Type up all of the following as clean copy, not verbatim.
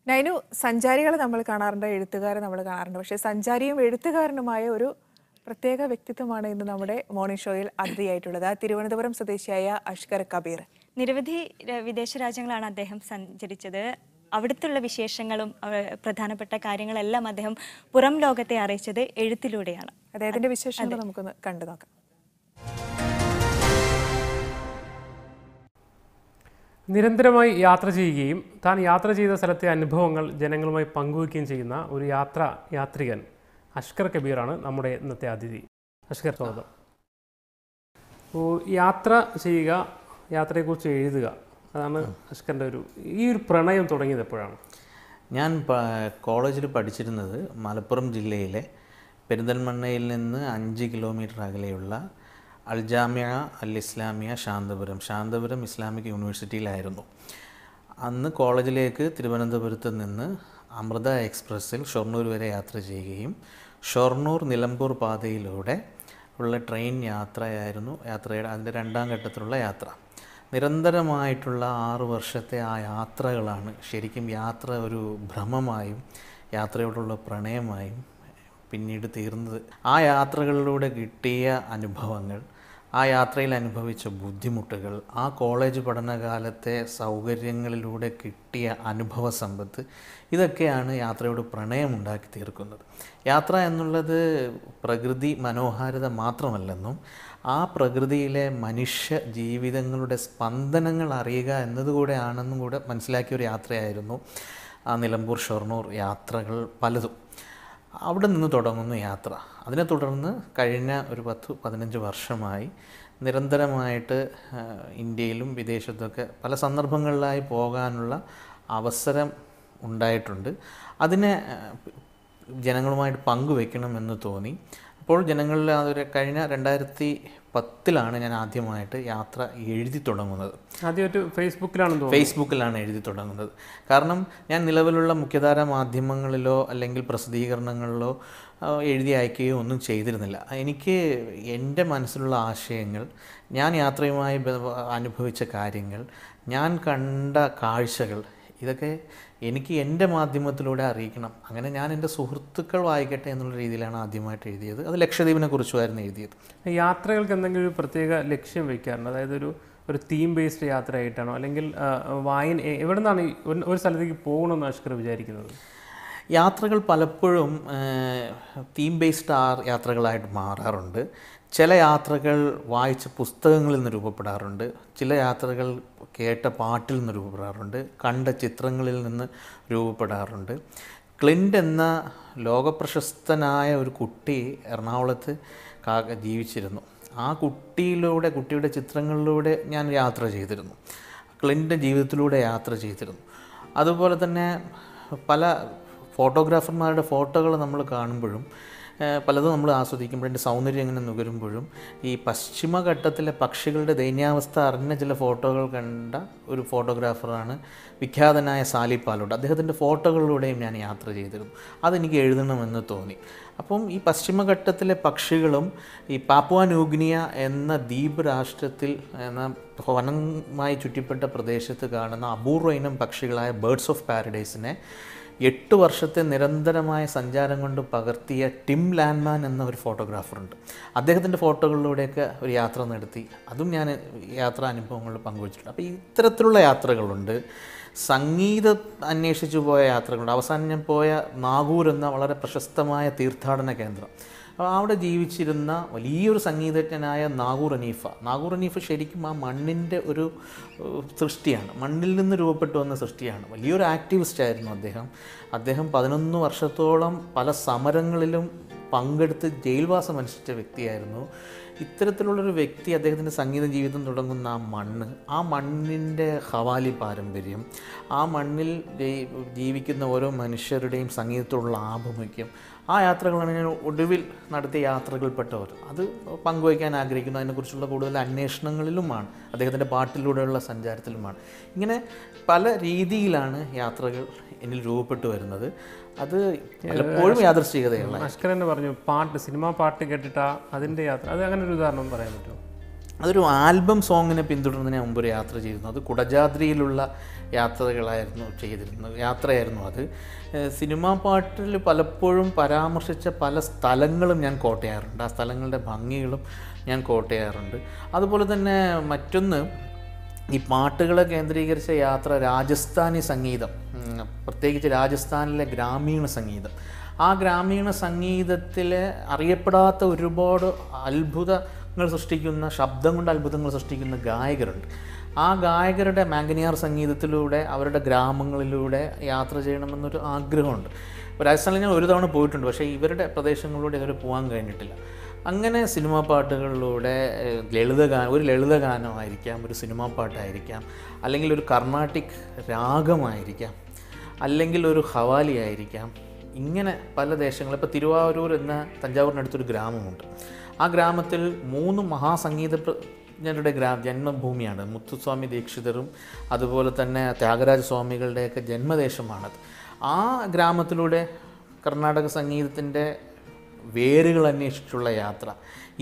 നൈനു, സഞ്ചാരികളെ നമ്മൾ കാണാറുണ്ട്, എഴുത്തുകാരെ നമ്മൾ കാണാറുണ്ട്. പക്ഷേ സഞ്ചാരിയും എഴുത്തുകാരനുമായ ഒരു പ്രത്യേക വ്യക്തിത്വമാണ് ഇന്ന് നമ്മുടെ മോർണിംഗ് ഷോയിൽ അതിഥിയായിട്ടുള്ളത്. തിരുവനന്തപുരം സ്വദേശിയായ അഷ്കർ കബീർ. നിരവധി വിദേശ രാജ്യങ്ങളാണ് അദ്ദേഹം സഞ്ചരിച്ചത്. അവിടുത്തുള്ള വിശേഷങ്ങളും പ്രധാനപ്പെട്ട കാര്യങ്ങളെല്ലാം അദ്ദേഹം പുറം ലോകത്തെ അറിയിച്ചത് എഴുത്തിലൂടെയാണ്. അദ്ദേഹത്തിന്റെ വിശേഷങ്ങൾ നമുക്കൊന്ന് കണ്ടു നോക്കാം. നിരന്തരമായി യാത്ര ചെയ്യുകയും താൻ യാത്ര ചെയ്ത സ്ഥലത്തെ അനുഭവങ്ങൾ ജനങ്ങളുമായി പങ്കുവയ്ക്കുകയും ചെയ്യുന്ന ഒരു യാത്രികൻ അഷ്കർ കബീറാണ് നമ്മുടെ ഇന്നത്തെ അതിഥി. അഷ്കർ, സ്വാഗതം. അപ്പോൾ യാത്ര ചെയ്യുക, യാത്രയെക്കുറിച്ച് എഴുതുക, അതാണ് അഷ്കറിൻ്റെ ഈ ഒരു പ്രണയം തുടങ്ങിയത് എപ്പോഴാണ്? ഞാൻ കോളേജിൽ പഠിച്ചിരുന്നത് മലപ്പുറം ജില്ലയിലെ പെരിന്തൽമണ്ണയിൽ നിന്ന് 5 കിലോമീറ്റർ അകലെയുള്ള അൽജാമിയ അൽ ഇസ്ലാമിയ ശാന്തപുരം ഇസ്ലാമിക് യൂണിവേഴ്സിറ്റിയിലായിരുന്നു. അന്ന് കോളേജിലേക്ക് തിരുവനന്തപുരത്ത് നിന്ന് അമൃത എക്സ്പ്രസ്സിൽ ഷൊർണൂർ വരെ യാത്ര ചെയ്യുകയും ഷൊർണൂർ നിലമ്പൂർ പാതയിലൂടെ ഉള്ള ട്രെയിൻ യാത്രയായിരുന്നു അതിൻ്റെ 2ാം ഘട്ടത്തിലുള്ള യാത്ര. നിരന്തരമായിട്ടുള്ള 6 വർഷത്തെ ആ യാത്രകളാണ് ശരിക്കും യാത്ര ഒരു ഭ്രമമായും യാത്രയോടുള്ള പ്രണയമായും പിന്നീട് തീർന്നത്. ആ യാത്രകളിലൂടെ കിട്ടിയ അനുഭവങ്ങൾ, ആ യാത്രയിൽ അനുഭവിച്ച ബുദ്ധിമുട്ടുകൾ, ആ കോളേജ് പഠനകാലത്തെ സൗകര്യങ്ങളിലൂടെ കിട്ടിയ അനുഭവ സമ്പത്ത്, ഇതൊക്കെയാണ് യാത്രയോട് പ്രണയമുണ്ടാക്കി തീർക്കുന്നത്. യാത്ര എന്നുള്ളത് പ്രകൃതി മനോഹാരിത മാത്രമല്ലെന്നും ആ പ്രകൃതിയിലെ മനുഷ്യ ജീവിതങ്ങളുടെ സ്പന്ദനങ്ങൾ അറിയുക എന്നതുകൂടെ ആണെന്നും കൂടെ മനസ്സിലാക്കിയ ഒരു യാത്രയായിരുന്നു ആ നിലമ്പൂർ ഷൊർണൂർ യാത്രകൾ പലതും. അവിടെ നിന്ന് തുടങ്ങുന്നു യാത്ര. അതിനെ തുടർന്ന് കഴിഞ്ഞ ഒരു 10-15 വർഷമായി നിരന്തരമായിട്ട് ഇന്ത്യയിലും വിദേശത്തൊക്കെ പല സന്ദർഭങ്ങളിലായി പോകാനുള്ള അവസരം ഉണ്ടായിട്ടുണ്ട്. അതിനെ ജനങ്ങളുമായിട്ട് പങ്കുവെക്കണമെന്ന് തോന്നി. അപ്പോൾ ജനങ്ങളിൽ അതൊരു കഴിഞ്ഞ 2010 ഞാൻ ആദ്യമായിട്ട് യാത്ര എഴുതി തുടങ്ങുന്നത്. ആദ്യമായിട്ട് ഫേസ്ബുക്കിലാണ് എഴുതി തുടങ്ങുന്നത്. കാരണം ഞാൻ നിലവിലുള്ള മുഖ്യധാര മാധ്യമങ്ങളിലോ അല്ലെങ്കിൽ പ്രസിദ്ധീകരണങ്ങളിലോ എഴുതി അയക്കുകയോ ഒന്നും ചെയ്തിരുന്നില്ല. എനിക്ക് എൻ്റെ മനസ്സിലുള്ള ആശയങ്ങൾ, ഞാൻ യാത്രയുമായി അനുഭവിച്ച കാര്യങ്ങൾ, ഞാൻ കണ്ട കാഴ്ചകൾ, ഇതൊക്കെ എനിക്ക് എൻ്റെ മാധ്യമത്തിലൂടെ അറിയിക്കണം. അങ്ങനെ ഞാൻ എൻ്റെ സുഹൃത്തുക്കൾ വായിക്കട്ടെ എന്നുള്ള രീതിയിലാണ് ആദ്യമായിട്ട് എഴുതിയത്. അത് ലക്ഷദ്വീപിനെ കുറിച്ചുമായിരുന്നു എഴുതിയത്. യാത്രകൾക്ക് എന്തെങ്കിലും ഒരു പ്രത്യേക ലക്ഷ്യം വയ്ക്കാറുണ്ട്? അതായത് ഒരു തീം ബേസ്ഡ് യാത്രയായിട്ടാണോ, അല്ലെങ്കിൽ എവിടെ നിന്നാണ് ഒരു സ്ഥലത്തേക്ക് പോകണമെന്ന് അഷ്കർ വിചാരിക്കുന്നത്? യാത്രകൾ പലപ്പോഴും തീം ബേസ്ഡ് യാത്രകളായിട്ട് മാറാറുണ്ട്. ചില യാത്രകൾ വായിച്ച പുസ്തകങ്ങളിൽ നിന്ന് രൂപപ്പെടാറുണ്ട്, ചില യാത്രകൾ കേട്ട പാട്ടിൽ നിന്ന് രൂപപ്പെടാറുണ്ട്, കണ്ട ചിത്രങ്ങളിൽ നിന്ന് രൂപപ്പെടാറുണ്ട്. ക്ലിൻ്റ് എന്ന ലോകപ്രശസ്തനായ ഒരു കുട്ടി എറണാകുളത്ത് ജീവിച്ചിരുന്നു. ആ കുട്ടിയുടെ ചിത്രങ്ങളിലൂടെ ഞാൻ യാത്ര ചെയ്തിരുന്നു. ക്ലിൻ്റെ ജീവിതത്തിലൂടെ യാത്ര ചെയ്തിരുന്നു. അതുപോലെ തന്നെ പല ഫോട്ടോഗ്രാഫർമാരുടെ ഫോട്ടോകൾ നമ്മൾ കാണുമ്പോഴും പലതും നമ്മൾ ആസ്വദിക്കുമ്പോഴും അതിൻ്റെ സൗന്ദര്യം എങ്ങനെ നുകരുമ്പോഴും ഈ പശ്ചിമഘട്ടത്തിലെ പക്ഷികളുടെ ദയനീയാവസ്ഥ അറിഞ്ഞ ചില ഫോട്ടോകൾ കണ്ട ഒരു ഫോട്ടോഗ്രാഫറാണ് വിഖ്യാതനായ സാലി പാലോട്. അദ്ദേഹത്തിൻ്റെ ഫോട്ടോകളിലൂടെയും ഞാൻ യാത്ര ചെയ്തിരുന്നു. അതെനിക്ക് എഴുതണമെന്ന് തോന്നി. അപ്പം ഈ പശ്ചിമഘട്ടത്തിലെ പക്ഷികളും ഈ പാപ്പുവ ന്യൂഗിനിയ എന്ന ദ്വീപ് രാഷ്ട്രത്തിൽ എന്ന വനമായി ചുറ്റിപ്പെട്ട പ്രദേശത്ത് കാണുന്ന അപൂർവ ഇനം പക്ഷികളായ ബേർഡ്സ് ഓഫ് പാരഡൈസിനെ 8 വർഷത്തെ നിരന്തരമായ സഞ്ചാരം കൊണ്ട് പകർത്തിയ ടിം ലാൻഡ്മാൻ എന്ന ഒരു ഫോട്ടോഗ്രാഫറുണ്ട്. അദ്ദേഹത്തിൻ്റെ ഫോട്ടോകളിലൂടെയൊക്കെ ഒരു യാത്ര നടത്തി. അതും ഞാൻ യാത്രാ അനുഭവങ്ങളിൽ പങ്കുവച്ചിട്ടുണ്ട്. അപ്പോൾ ഇത്തരത്തിലുള്ള യാത്രകളുണ്ട്. സംഗീതം അന്വേഷിച്ചു പോയ യാത്രകളുണ്ട്. അവസാനം ഞാൻ പോയ നാഗൂർ എന്ന വളരെ പ്രശസ്തമായ തീർത്ഥാടന കേന്ദ്രം, അവിടെ ജീവിച്ചിരുന്ന വലിയൊരു സംഗീതജ്ഞനായ നാഗൂർ ഹനീഫ ശരിക്കും ആ മണ്ണിൻ്റെ ഒരു സൃഷ്ടിയാണ്, മണ്ണിൽ നിന്ന് രൂപപ്പെട്ടു വന്ന സൃഷ്ടിയാണ്. വലിയൊരു ആക്ടിവിസ്റ്റ് ആയിരുന്നു അദ്ദേഹം 11 വർഷത്തോളം പല സമരങ്ങളിലും പങ്കെടുത്ത് ജയിൽവാസം അനുഷ്ഠിച്ച വ്യക്തിയായിരുന്നു. ഇത്തരത്തിലുള്ളൊരു വ്യക്തി അദ്ദേഹത്തിൻ്റെ സംഗീത ജീവിതം തുടങ്ങുന്ന ആ മണ്ണിൻ്റെ ഹവാലി പാരമ്പര്യം, ആ മണ്ണിൽ ജീവിക്കുന്ന ഓരോ മനുഷ്യരുടെയും സംഗീതത്തോടുള്ള ആഭിമുഖ്യം, ആ യാത്രകളാണ് ഞാൻ ഒടുവിൽ നടത്തിയ യാത്രകൾപ്പെട്ടവർ. അത് പങ്കുവയ്ക്കാൻ ആഗ്രഹിക്കുന്നു. അതിനെക്കുറിച്ചുള്ള കൂടുതൽ അന്വേഷണങ്ങളിലുമാണ്, അദ്ദേഹത്തിൻ്റെ പാട്ടിലൂടെയുള്ള സഞ്ചാരത്തിലുമാണ്. ഇങ്ങനെ പല രീതിയിലാണ് യാത്രകൾ എന്നിൽ രൂപപ്പെട്ടു വരുന്നത്. അത് പലപ്പോഴും യാദൃശ്ചികതയാണ്. അഷ്കർ തന്നെ പറഞ്ഞു, സിനിമാ പാട്ട് കേട്ടിട്ടാ അതിൻ്റെ യാത്ര, അത് അങ്ങനെ ഒരു ഉദാഹരണം പറയാൻ പറ്റുമോ? അതൊരു ആൽബം സോങ്ങിനെ പിന്തുടർന്ന് ഞാൻ മുമ്പൊരു യാത്ര ചെയ്തിരുന്നു. അത് കുടജാദ്രിയിലുള്ള യാത്രയായിരുന്നു അത്. സിനിമാ പാട്ടിൽ പലപ്പോഴും പരാമർശിച്ച പല സ്ഥലങ്ങളും ഞാൻ കോട്ട് ചെയ്യാറുണ്ട്. ആ സ്ഥലങ്ങളുടെ ഭംഗികളും ഞാൻ കോട്ട് ചെയ്യാറുണ്ട്. അതുപോലെ തന്നെ മറ്റൊന്ന്, ഈ പാട്ടുകളെ കേന്ദ്രീകരിച്ച യാത്ര, രാജസ്ഥാനി സംഗീതം, പ്രത്യേകിച്ച് രാജസ്ഥാനിലെ ഗ്രാമീണ സംഗീതം, ആ ഗ്രാമീണ സംഗീതത്തിലെ അറിയപ്പെടാത്ത ഒരുപാട് അത്ഭുതങ്ങൾ സൃഷ്ടിക്കുന്ന, ശബ്ദം കൊണ്ട് അത്ഭുതങ്ങൾ സൃഷ്ടിക്കുന്ന ഗായകരുണ്ട്. ആ ഗായകരുടെ മാംഗനിയാർ സംഗീതത്തിലൂടെ അവരുടെ ഗ്രാമങ്ങളിലൂടെ യാത്ര ചെയ്യണമെന്നൊരു ആഗ്രഹമുണ്ട്. രാജസ്ഥാനിൽ ഞാൻ ഒരു തവണ പോയിട്ടുണ്ട്, പക്ഷേ ഇവരുടെ പ്രദേശങ്ങളിലൂടെ ഇതുവരെ പോകാൻ കഴിഞ്ഞിട്ടില്ല. അങ്ങനെ സിനിമാ പാട്ടുകളിലൂടെ ഒരു ലളിതഗാനമായിരിക്കാം, ഒരു സിനിമാ പാട്ടായിരിക്കാം, അല്ലെങ്കിൽ ഒരു കർണാട്ടിക് രാഗമായിരിക്കാം, അല്ലെങ്കിൽ ഒരു ഹവാലി ആയിരിക്കാം. ഇങ്ങനെ പല ദേശങ്ങൾ, ഇപ്പോൾ തിരുവാരൂർ എന്ന തഞ്ചാവൂരിനടുത്തൊരു ഗ്രാമമുണ്ട്. ആ ഗ്രാമത്തിൽ 3 മഹാസംഗീതജ്ഞരുടെ ജന്മഭൂമിയാണ്. മുത്തുസ്വാമി ദീക്ഷിതരും അതുപോലെ തന്നെ ത്യാഗരാജ സ്വാമികളുടെയൊക്കെ ജന്മദേശമാണത്. ആ ഗ്രാമത്തിലൂടെ കർണാടക സംഗീതത്തിൻ്റെ വേരുകൾ അന്വേഷിച്ചുള്ള യാത്ര,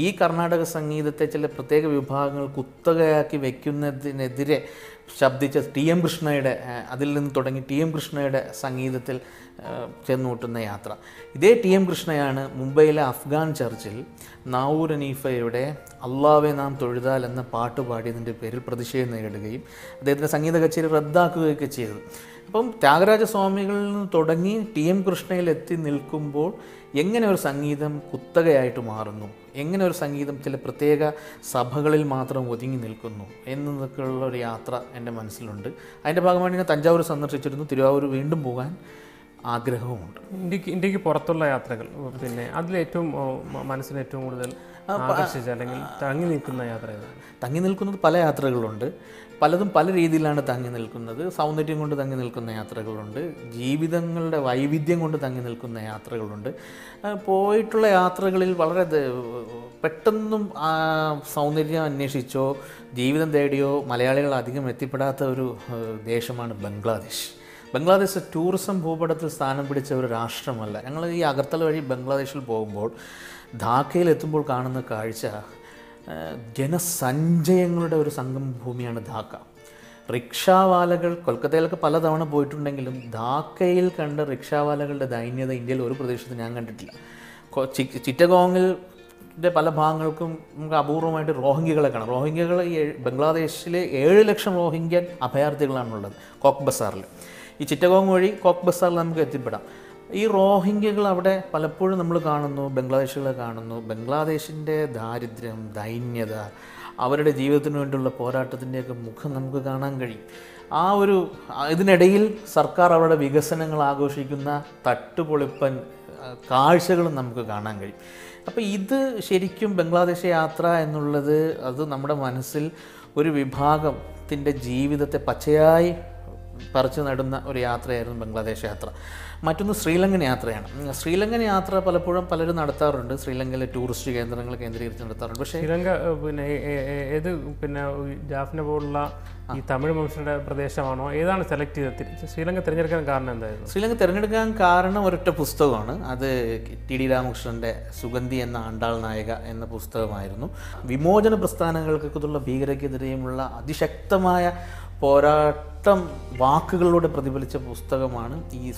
ഈ കർണാടക സംഗീതത്തെ ചില പ്രത്യേക വിഭാഗങ്ങൾ കുത്തകയാക്കി വയ്ക്കുന്നതിനെതിരെ ശബ്ദിച്ച TM കൃഷ്ണയുടെ, അതിൽ നിന്ന് തുടങ്ങി TM കൃഷ്ണയുടെ സംഗീതത്തിൽ ചെന്നുമുട്ടുന്ന യാത്ര. ഇതേ TM കൃഷ്ണയാണ് മുംബൈയിലെ അഫ്ഗാൻ ചർച്ചിൽ നാവൂർ അനീഫയുടെ അള്ളാവെ നാം തൊഴുതാൽ എന്ന പാട്ട് പാടിയതിൻ്റെ പേരിൽ പ്രതിഷേധം നേരിടുകയും അദ്ദേഹത്തിൻ്റെ സംഗീത കച്ചേരി റദ്ദാക്കുകയൊക്കെ ചെയ്തത്. അപ്പം ത്യാഗരാജ സ്വാമികളിൽ നിന്ന് തുടങ്ങി TM കൃഷ്ണയിൽ എത്തി നിൽക്കുമ്പോൾ എങ്ങനെ ഒരു സംഗീതം കുത്തകയായിട്ട് മാറുന്നു, എങ്ങനെ ഒരു സംഗീതം ചില പ്രത്യേക സഭകളിൽ മാത്രം ഒതുങ്ങി നിൽക്കുന്നു എന്നതൊക്കെയുള്ള ഒരു യാത്ര എൻ്റെ മനസ്സിലുണ്ട്. അതിൻ്റെ ഭാഗമായിട്ട് ഞാൻ തഞ്ചാവൂർ സന്ദർശിച്ചിരുന്നു. തിരുവാവൂർ വീണ്ടും പോകാൻ ആഗ്രഹവുമുണ്ട്. ഇന്ത്യക്ക് പുറത്തുള്ള യാത്രകൾ, പിന്നെ അതിലേറ്റവും മനസ്സിന് ഏറ്റവും കൂടുതൽ ആകർഷിച്ച അല്ലെങ്കിൽ തങ്ങി നിൽക്കുന്ന യാത്ര ഏതാണ്? തങ്ങി നിൽക്കുന്നത് പല യാത്രകളുണ്ട്. പലതും പല രീതിയിലാണ് തങ്ങി നിൽക്കുന്നത്. സൗന്ദര്യം കൊണ്ട് തങ്ങി നിൽക്കുന്ന യാത്രകളുണ്ട്, ജീവിതങ്ങളുടെ വൈവിധ്യം കൊണ്ട് തങ്ങി നിൽക്കുന്ന യാത്രകളുണ്ട്. പോയിട്ടുള്ള യാത്രകളിൽ വളരെ പെട്ടെന്നും സൗന്ദര്യം അന്വേഷിച്ചോ ജീവിതം തേടിയോ മലയാളികൾ അധികം എത്തിപ്പെടാത്ത ഒരു ദേശമാണ് ബംഗ്ലാദേശ്. ബംഗ്ലാദേശ് ടൂറിസം ഭൂപടത്തിൽ സ്ഥാനം പിടിച്ച ഒരു രാഷ്ട്രമല്ല. ഞങ്ങൾ ഈ അഗർത്തല വഴി ബംഗ്ലാദേശിൽ പോകുമ്പോൾ ധാക്കയിൽ എത്തുമ്പോൾ കാണുന്ന കാഴ്ച ജനസഞ്ചയങ്ങളുടെ ഒരു സംഗമ ഭൂമിയാണ് ധാക്ക. റിക്ഷാവാലകൾ കൊൽക്കത്തയിലൊക്കെ പലതവണ പോയിട്ടുണ്ടെങ്കിലും ധാക്കയിൽ കണ്ട റിക്ഷാവാലകളുടെ ദൈന്യത ഇന്ത്യയിൽ ഒരു പ്രദേശത്ത് ഞാൻ കണ്ടിട്ടില്ല. ചിറ്റഗോങ്ങിൻ്റെ പല ഭാഗങ്ങൾക്കും നമുക്ക് അപൂർവമായിട്ട് റോഹിംഗ്യകളെ കാണാം. റോഹിംഗ്യകൾ ഈ ബംഗ്ലാദേശിലെ 7 ലക്ഷം റോഹിംഗ്യൻ അഭയാർത്ഥികളാണുള്ളത് കോക്ക് ബസാറിൽ. ഈ ചിറ്റഗോങ് വഴി കോക്ക് ബസാറിൽ നമുക്ക് എത്തിപ്പെടാം. ഈ റോഹിംഗ്യകൾ അവിടെ പലപ്പോഴും നമ്മൾ കാണുന്നു, ബംഗ്ലാദേശികളെ കാണുന്നു. ബംഗ്ലാദേശിൻ്റെ ദാരിദ്ര്യം, ദൈന്യത, അവരുടെ ജീവിതത്തിന് വേണ്ടിയുള്ള പോരാട്ടത്തിൻ്റെയൊക്കെ മുഖം നമുക്ക് കാണാൻ കഴിയും. ഇതിനിടയിൽ സർക്കാർ അവരുടെ വികസനങ്ങൾ ആഘോഷിക്കുന്ന തട്ടുപൊളിപ്പൻ കാഴ്ചകളും നമുക്ക് കാണാൻ കഴിയും. അപ്പോൾ ഇത് ശരിക്കും ബംഗ്ലാദേശ് യാത്ര എന്നുള്ളത് അത് നമ്മുടെ മനസ്സിൽ ഒരു വിഭാഗത്തിൻ്റെ ജീവിതത്തെ പച്ചയായി പറിച്ചു നടുന്ന ഒരു യാത്രയായിരുന്നു ബംഗ്ലാദേശ് യാത്ര. മറ്റൊന്ന് ശ്രീലങ്കൻ യാത്രയാണ്. ശ്രീലങ്കൻ യാത്ര പലപ്പോഴും പലരും നടത്താറുണ്ട്. ശ്രീലങ്കയിലെ ടൂറിസ്റ്റ് കേന്ദ്രങ്ങൾ കേന്ദ്രീകരിച്ച് നടത്താറുണ്ട്. പക്ഷേ ശ്രീലങ്ക ജാഫ്ന പോലുള്ള ഈ തമിഴ് വംശയുടെ പ്രദേശമാണോ, ഏതാണ് സെലക്ട് ചെയ്തത്? ശ്രീലങ്ക തിരഞ്ഞെടുക്കാൻ കാരണം എന്തായിരുന്നു? ശ്രീലങ്ക തിരഞ്ഞെടുക്കാൻ കാരണം ഒരൊറ്റ പുസ്തകമാണ്. അത് TD രാമകൃഷ്ണൻ്റെ സുഗന്ധി എന്ന ആണ്ടാൾ നായക എന്ന പുസ്തകമായിരുന്നു. വിമോചന പ്രസ്ഥാനങ്ങൾക്കുള്ള ഭീകരതയ്ക്കെതിരെയുമുള്ള അതിശക്തമായ പോരാട്ടം വാക്കുകളിലൂടെ പ്രതിഫലിച്ച പുസ്തകമാണ് ഈ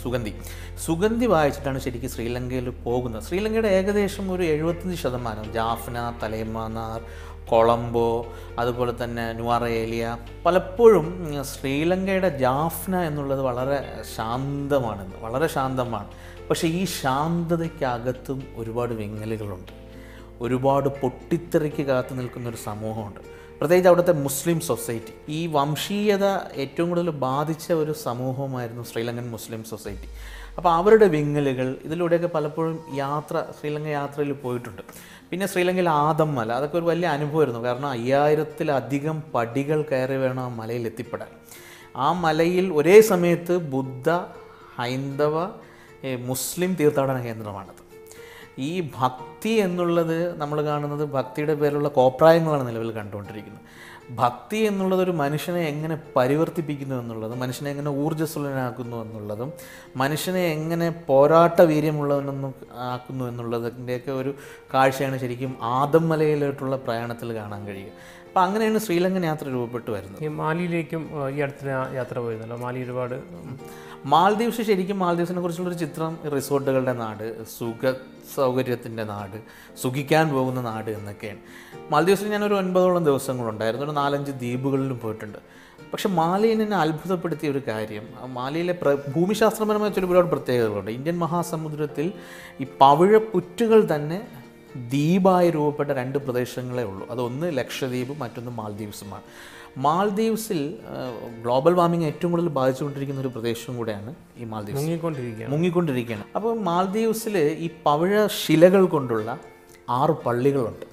സുഗന്ധി വായിച്ചിട്ടാണ് ശരിക്കും ശ്രീലങ്കയിൽ പോകുന്നത്. ശ്രീലങ്കയുടെ ഏകദേശം ഒരു 75% ജാഫ്ന, തലേമാനാർ, കൊളംബോ, അതുപോലെ തന്നെ നുവാറേലിയ, പലപ്പോഴും ശ്രീലങ്കയുടെ ജാഫ്ന എന്നുള്ളത് വളരെ ശാന്തമാണ്. പക്ഷേ ഈ ശാന്തതയ്ക്കകത്തും ഒരുപാട് വിങ്ങലുകളുണ്ട്, ഒരുപാട് പൊട്ടിത്തെറിക്ക് കാത്തു നിൽക്കുന്നൊരു സമൂഹമുണ്ട്. പ്രത്യേകിച്ച് അവിടുത്തെ മുസ്ലിം സൊസൈറ്റി, ഈ വംശീയത ഏറ്റവും കൂടുതൽ ബാധിച്ച ഒരു സമൂഹമായിരുന്നു ശ്രീലങ്കൻ മുസ്ലിം സൊസൈറ്റി. അപ്പോൾ അവരുടെ വിങ്ങലുകൾ ഇതിലൂടെയൊക്കെ പലപ്പോഴും ശ്രീലങ്ക യാത്രയിൽ പോയിട്ടുണ്ട്. പിന്നെ ശ്രീലങ്കയിൽ ആദംമല, അതൊക്കെ ഒരു വലിയ അനുഭവമായിരുന്നു. കാരണം 5000-ലധികം പടികൾ കയറി വേണം ആ മലയിൽ എത്തിപ്പെടാൻ. ആ മലയിൽ ഒരേ സമയത്ത് ബുദ്ധ, ഹൈന്ദവ, മുസ്ലിം തീർത്ഥാടന കേന്ദ്രമാണത്. ഈ ഭക്തി എന്നുള്ളത് നമ്മൾ കാണുന്നത് ഭക്തിയുടെ പേരിലുള്ള കോപ്രായങ്ങളാണ് നിലവിൽ കണ്ടുകൊണ്ടിരിക്കുന്നത്. ഭക്തി എന്നുള്ളത് ഒരു മനുഷ്യനെ എങ്ങനെ പരിവർത്തിപ്പിക്കുന്നു എന്നുള്ളതും, മനുഷ്യനെ എങ്ങനെ ഊർജ്ജസ്വലനാക്കുന്നു എന്നുള്ളതും, മനുഷ്യനെ എങ്ങനെ പോരാട്ട വീര്യമുള്ളവനൊന്നും ആക്കുന്നു എന്നുള്ളതിൻ്റെയൊക്കെ ഒരു കാഴ്ചയാണ് ശരിക്കും ആദംമലയിലോട്ടുള്ള പ്രയാണത്തിൽ കാണാൻ കഴിയുക. അപ്പോൾ അങ്ങനെയാണ് ശ്രീലങ്കൻ യാത്ര രൂപപ്പെട്ടു വരുന്നത്. ഈ മാലിയിലേക്കും ഈ അടുത്ത യാത്ര പോയിരുന്നല്ലോ, മാലി ഒരുപാട്. മാൽദീവ്സ് ശരിക്കും മാൽദീവ്സിനെ കുറിച്ചുള്ളൊരു ചിത്രം റിസോർട്ടുകളുടെ നാട്, സുഖ സൗകര്യത്തിൻ്റെ നാട്, സുഖിക്കാൻ പോകുന്ന നാട് എന്നൊക്കെയാണ്. മാൽദീവ്സിൽ ഞാനൊരു 9ഓളം ദിവസങ്ങളുണ്ടായിരുന്നു, ഒരു 4-5 ദ്വീപുകളിലും പോയിട്ടുണ്ട്. പക്ഷെ മാലിയിൽ എന്നെ അത്ഭുതപ്പെടുത്തിയ ഒരു കാര്യം, മാലിയിലെ ഭൂമിശാസ്ത്രപരമായ ഒരുപാട് പ്രത്യേകതകളുണ്ട്. ഇന്ത്യൻ മഹാസമുദ്രത്തിൽ ഈ പവിഴപ്പുറ്റുകൾ തന്നെ ദ്വീപായി രൂപപ്പെട്ട 2 പ്രദേശങ്ങളേ ഉള്ളൂ. അതൊന്ന് ലക്ഷദ്വീപ്, മറ്റൊന്ന് മാൽദീവ്സുമാണ്. മാൽദീവ്സിൽ ഗ്ലോബൽ വാർമിംഗ് ഏറ്റവും കൂടുതൽ ബാധിച്ചുകൊണ്ടിരിക്കുന്ന ഒരു പ്രദേശം കൂടെയാണ് ഈ മാൽദീവ്സ്, മുങ്ങിക്കൊണ്ടിരിക്കുകയാണ്. അപ്പോൾ മാൽദീവ്സിൽ ഈ പവിഴ ശിലകൾ കൊണ്ടുള്ള 6 പള്ളികളുണ്ട്.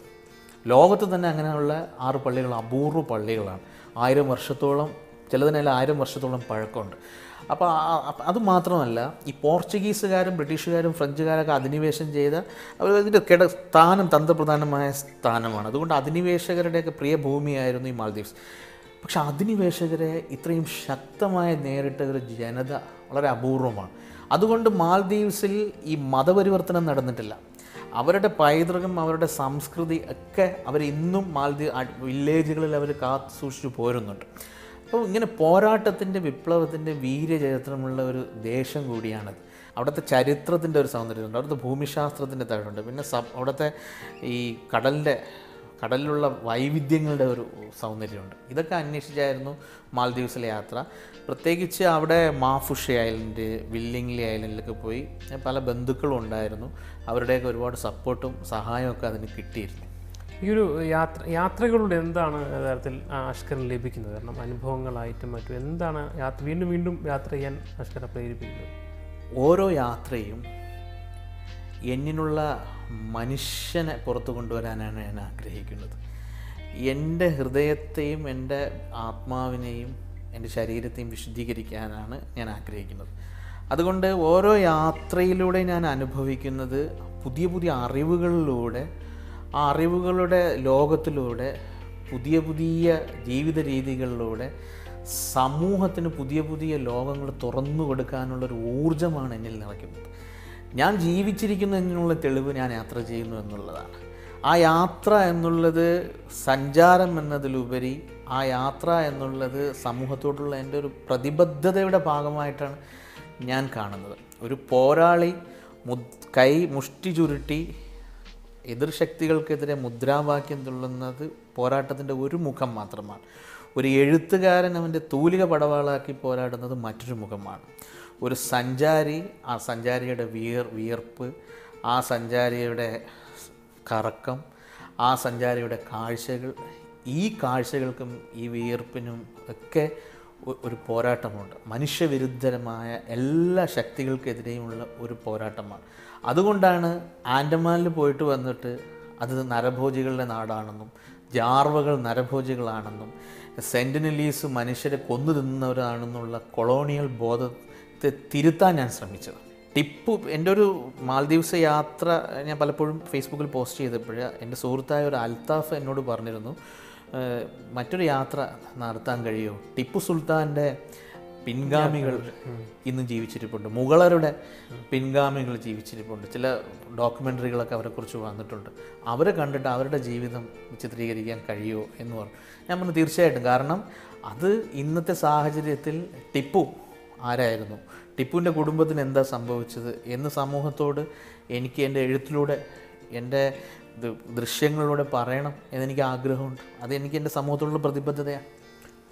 ലോകത്ത് തന്നെ അങ്ങനെയുള്ള 6 പള്ളികൾ അപൂർവ പള്ളികളാണ്. 1000 വർഷത്തോളം, ചിലതിനെല്ലാം 1000 വർഷത്തോളം പഴക്കമുണ്ട്. അപ്പോൾ അതുമാത്രമല്ല, ഈ പോർച്ചുഗീസുകാരും ബ്രിട്ടീഷുകാരും ഫ്രഞ്ചുകാരൊക്കെ അധിനിവേശം ചെയ്ത ഇതിൻ്റെ സ്ഥാനം തന്ത്രപ്രധാനമായ സ്ഥാനമാണ്. അതുകൊണ്ട് അധിനിവേശകരുടെയൊക്കെ പ്രിയ ഭൂമിയായിരുന്നു ഈ മാൽദീവ്സ്. പക്ഷെ അധിനിവേശകരെ ഇത്രയും ശക്തമായി നേരിട്ട ഒരു ജനത വളരെ അപൂർവമാണ്. അതുകൊണ്ട് മാൽദീവ്സിൽ ഈ മതപരിവർത്തനം നടന്നിട്ടില്ല. അവരുടെ പൈതൃകം, അവരുടെ സംസ്കൃതി ഒക്കെ അവർ ഇന്നും വില്ലേജുകളിൽ അവർ കാത്തു സൂക്ഷിച്ചു പോരുന്നുണ്ട്. അപ്പോൾ ഇങ്ങനെ പോരാട്ടത്തിൻ്റെ, വിപ്ലവത്തിൻ്റെ വീര്യചരിത്രമുള്ള ഒരു ദേശം കൂടിയാണത്. അവിടുത്തെ ചരിത്രത്തിൻ്റെ ഒരു സൗന്ദര്യമുണ്ട്, അവിടുത്തെ ഭൂമിശാസ്ത്രത്തിൻ്റെ തഴുണ്ട്, പിന്നെ അവിടുത്തെ ഈ കടലിലുള്ള വൈവിധ്യങ്ങളുടെ ഒരു സൗന്ദര്യമുണ്ട്. ഇതൊക്കെ അന്വേഷിച്ചായിരുന്നു മാൽദീവ്സിലെ യാത്ര. പ്രത്യേകിച്ച് അവിടെ മാഫുഷി ഐലൻഡ്, വില്ലിംഗ്ലി ഐലൻഡിലൊക്കെ പോയി പല ബന്ധുക്കളും ഉണ്ടായിരുന്നു. അവരുടെയൊക്കെ ഒരുപാട് സപ്പോർട്ടും സഹായവും ഒക്കെ അതിന് കിട്ടിയിരുന്നു. ഈ ഒരു യാത്രകളുടെ എന്താണ് യഥാർത്ഥത്തിൽ അഷ്കറിന് ലഭിക്കുന്നത്? കാരണം അനുഭവങ്ങളായിട്ടും മറ്റും എന്താണ് വീണ്ടും വീണ്ടും യാത്ര ചെയ്യാൻ അഷ്കറെ പ്രേരിപ്പിക്കുന്നത്? ഓരോ യാത്രയും എന്നിനുള്ള മനുഷ്യനെ പുറത്തു കൊണ്ടുവരാനാണ് ഞാൻ ആഗ്രഹിക്കുന്നത്. എൻ്റെ ഹൃദയത്തെയും എൻ്റെ ആത്മാവിനെയും എൻ്റെ ശരീരത്തെയും വിശുദ്ധീകരിക്കാനാണ് ഞാൻ ആഗ്രഹിക്കുന്നത്. അതുകൊണ്ട് ഓരോ യാത്രയിലൂടെ ഞാൻ അനുഭവിക്കുന്നത് പുതിയ പുതിയ അറിവുകളിലൂടെ, ആ അറിവുകളുടെ ലോകത്തിലൂടെ, പുതിയ പുതിയ ജീവിത രീതികളിലൂടെ സമൂഹത്തിന് പുതിയ പുതിയ ലോകങ്ങൾ തുറന്നു കൊടുക്കാനുള്ളൊരു ഊർജ്ജമാണ് എന്നിൽ നിറയ്ക്കുന്നത്. ഞാൻ ജീവിച്ചിരിക്കുന്നതിനുള്ള തെളിവ് ഞാൻ യാത്ര ചെയ്യുന്നു എന്നുള്ളതാണ്. ആ യാത്ര എന്നുള്ളത് സഞ്ചാരം എന്നതിലുപരി ആ യാത്ര എന്നുള്ളത് സമൂഹത്തോടുള്ള എൻ്റെ ഒരു പ്രതിബദ്ധതയുടെ ഭാഗമായിട്ടാണ് ഞാൻ കാണുന്നത്. ഒരു പോരാളി മുഷ്ടി ചുരുട്ടി എതിർ ശക്തികൾക്കെതിരെ മുദ്രാവാക്യം തുള്ളുന്നത് പോരാട്ടത്തിൻ്റെ ഒരു മുഖം മാത്രമാണ്. ഒരു എഴുത്തുകാരൻ അവൻ്റെ തൂലിക പടവാളാക്കി പോരാടുന്നത് മറ്റൊരു മുഖമാണ്. ഒരു സഞ്ചാരി, ആ സഞ്ചാരിയുടെ വിയർപ്പ്, ആ സഞ്ചാരിയുടെ കറക്കം, ആ സഞ്ചാരിയുടെ കാഴ്ചകൾ, ഈ കാഴ്ചകൾക്കും ഈ വിയർപ്പിനും ഒക്കെ ഒരു പോരാട്ടമുണ്ട്. മനുഷ്യവിരുദ്ധരമായ എല്ലാ ശക്തികൾക്കെതിരെയുമുള്ള ഒരു പോരാട്ടമാണ്. അതുകൊണ്ടാണ് ആൻഡമാനിൽ പോയിട്ട് വന്നിട്ട് അത് നരഭോജികളുടെ നാടാണെന്നും ജാർവകൾ നരഭോജികളാണെന്നും സെൻറ്റിനലീസ് മനുഷ്യരെ കൊന്നു തിന്നുന്നവരാണെന്നുള്ള കൊളോണിയൽ ബോധത്തെ തിരുത്താൻ ഞാൻ ശ്രമിച്ചത്. ടിപ്പു, എൻ്റെ ഒരു മാൽദീവ്സ് യാത്ര ഞാൻ പലപ്പോഴും ഫേസ്ബുക്കിൽ പോസ്റ്റ് ചെയ്തപ്പോൾ എൻ്റെ സുഹൃത്തായ ഒരു അൽത്താഫ് എന്നോട് പറഞ്ഞിരുന്നു, മറ്റൊരു യാത്ര നടത്താൻ കഴിയുമോ? ടിപ്പു സുൽത്താൻ്റെ പിൻഗാമികൾ ഇന്നും ജീവിച്ചിരിപ്പുണ്ട്, മുഗളരുടെ പിൻഗാമികൾ ജീവിച്ചിരിപ്പുണ്ട്. ചില ഡോക്യുമെൻ്ററികളൊക്കെ അവരെക്കുറിച്ച് വന്നിട്ടുണ്ട്. അവരെ കണ്ടിട്ട് അവരുടെ ജീവിതം ചിത്രീകരിക്കാൻ കഴിയുമോ എന്ന് പറഞ്ഞു. ഞാൻ പറഞ്ഞു തീർച്ചയായിട്ടും. കാരണം അത് ഇന്നത്തെ സാഹചര്യത്തിൽ ടിപ്പു ആരായിരുന്നു, ടിപ്പുവിൻ്റെ കുടുംബത്തിന് എന്താ സംഭവിച്ചത് എന്ന് സമൂഹത്തോട് എനിക്ക് എൻ്റെ എഴുത്തിലൂടെ, എൻ്റെ ദൃശ്യങ്ങളിലൂടെ പറയണം എന്നെനിക്ക് ആഗ്രഹമുണ്ട്. അതെനിക്ക് എൻ്റെ സമൂഹത്തോടുള്ള പ്രതിബദ്ധതയാണ്.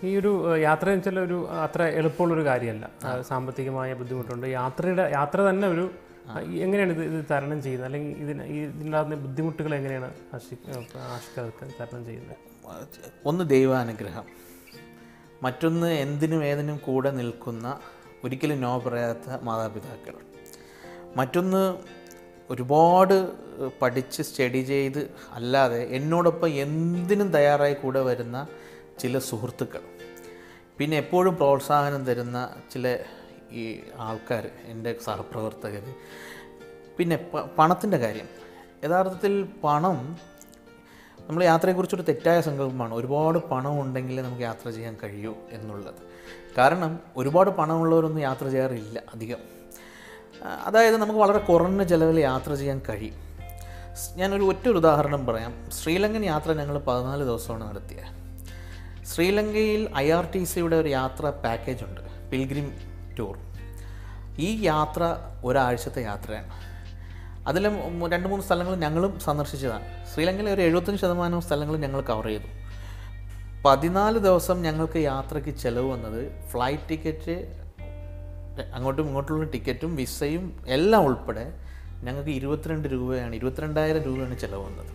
ഈ ഒരു യാത്ര എന്ന് വെച്ചാൽ ഒരു അത്ര എളുപ്പമുള്ളൊരു കാര്യമല്ല. സാമ്പത്തികമായ ബുദ്ധിമുട്ടുണ്ട്. യാത്ര തന്നെ ഒരു എങ്ങനെയാണ് ഇത് തരണം ചെയ്യുന്നത്, അല്ലെങ്കിൽ ഇതിൻ്റെ ബുദ്ധിമുട്ടുകൾ എങ്ങനെയാണ് ആഷ്കർക്ക് തരണം ചെയ്യുന്നത്? ഒന്ന് ദൈവാനുഗ്രഹം, മറ്റൊന്ന് എന്തിനും ഏതിനും കൂടെ നിൽക്കുന്ന, ഒരിക്കലും നോ പറയാത്ത മാതാപിതാക്കൾ, മറ്റൊന്ന് ഒരുപാട് പഠിച്ച് സ്റ്റഡി ചെയ്ത് അല്ലാതെ എന്നോടൊപ്പം എന്തിനും തയ്യാറായി കൂടെ വരുന്ന ചില സുഹൃത്തുക്കൾ, പിന്നെ എപ്പോഴും പ്രോത്സാഹനം തരുന്ന ചില ഈ ആൾക്കാർ, എൻ്റെ സഹപ്രവർത്തകർ. പിന്നെ പണത്തിൻ്റെ കാര്യം. യഥാർത്ഥത്തിൽ പണം നമ്മൾ യാത്രയെക്കുറിച്ചൊരു തെറ്റായ സങ്കല്പമാണ്. ഒരുപാട് പണം ഉണ്ടെങ്കിലേ നമുക്ക് യാത്ര ചെയ്യാൻ കഴിയൂ എന്നുള്ളത്. കാരണം ഒരുപാട് പണമുള്ളവരൊന്നും യാത്ര ചെയ്യാറില്ല അധികം. അതായത് നമുക്ക് വളരെ കുറഞ്ഞ ചിലവിൽ യാത്ര ചെയ്യാൻ കഴിയും. ഞാനൊരു ഒറ്റൊരു ഉദാഹരണം പറയാം. ശ്രീലങ്കൻ യാത്ര ഞങ്ങൾ 14 ദിവസമാണ് നടത്തിയത്. ശ്രീലങ്കയിൽ IRTCയുടെ ഒരു യാത്ര പാക്കേജ് ഉണ്ട്, പിൽഗ്രിം ടൂർ. ഈ യാത്ര ഒരാഴ്ചത്തെ യാത്രയാണ്. അതിൽ 2-3 സ്ഥലങ്ങൾ ഞങ്ങളും സന്ദർശിച്ചതാണ്. ശ്രീലങ്കയിലെ ഒരു 75% സ്ഥലങ്ങൾ ഞങ്ങൾ കവർ ചെയ്തു. 14 ദിവസം ഞങ്ങൾക്ക് യാത്രയ്ക്ക് ചിലവ് വന്നത് ഫ്ലൈറ്റ് ടിക്കറ്റ്, അങ്ങോട്ടും ഇങ്ങോട്ടുള്ള ടിക്കറ്റും വിസയും എല്ലാം ഉൾപ്പെടെ ഞങ്ങൾക്ക് 22,000 രൂപയാണ് ചിലവ് വന്നത്.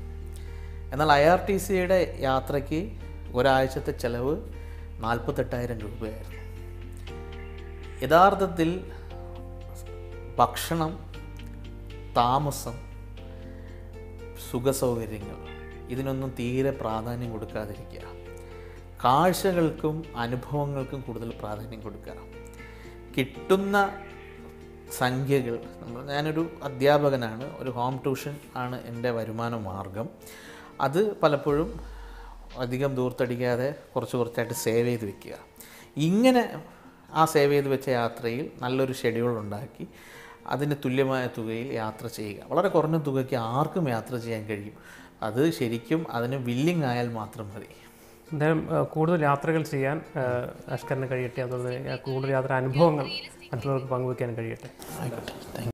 എന്നാൽ IRTCയുടെ യാത്രയ്ക്ക് ഒരാഴ്ചത്തെ ചിലവ് 48,000 രൂപയായിരുന്നു. യഥാർത്ഥത്തിൽ ഭക്ഷണം, താമസം, സുഖസൗകര്യങ്ങൾ ഇതിനൊന്നും തീരെ പ്രാധാന്യം കൊടുക്കാതിരിക്കുക. കാഴ്ചകൾക്കും അനുഭവങ്ങൾക്കും കൂടുതൽ പ്രാധാന്യം കൊടുക്കുക. കിട്ടുന്ന സംഖ്യകൾ, ഞാനൊരു അധ്യാപകനാണ്, ഒരു ഹോം ട്യൂഷൻ ആണ് എൻ്റെ വരുമാന മാർഗം. അത് പലപ്പോഴും അധികം ദൂർത്തടിക്കാതെ കുറച്ചായിട്ട് സേവ് ചെയ്ത് വെക്കുക. ഇങ്ങനെ ആ സേവ് ചെയ്ത് വെച്ച യാത്രയിൽ നല്ലൊരു ഷെഡ്യൂൾ ഉണ്ടാക്കി അതിന് തുല്യമായ തുകയിൽ യാത്ര ചെയ്യുക. വളരെ കുറഞ്ഞ തുകയ്ക്ക് ആർക്കും യാത്ര ചെയ്യാൻ കഴിയും. അത് ശരിക്കും അതിന് വില്ലിങ് ആയാൽ മാത്രം മതി. എന്തായാലും കൂടുതൽ യാത്രകൾ ചെയ്യാൻ അഷ്കറിന് കഴിയട്ടെ. അതുപോലെ കൂടുതൽ യാത്രാ അനുഭവങ്ങൾക്ക് പങ്കുവയ്ക്കാൻ കഴിയട്ടെ. ആയിക്കോട്ടെ.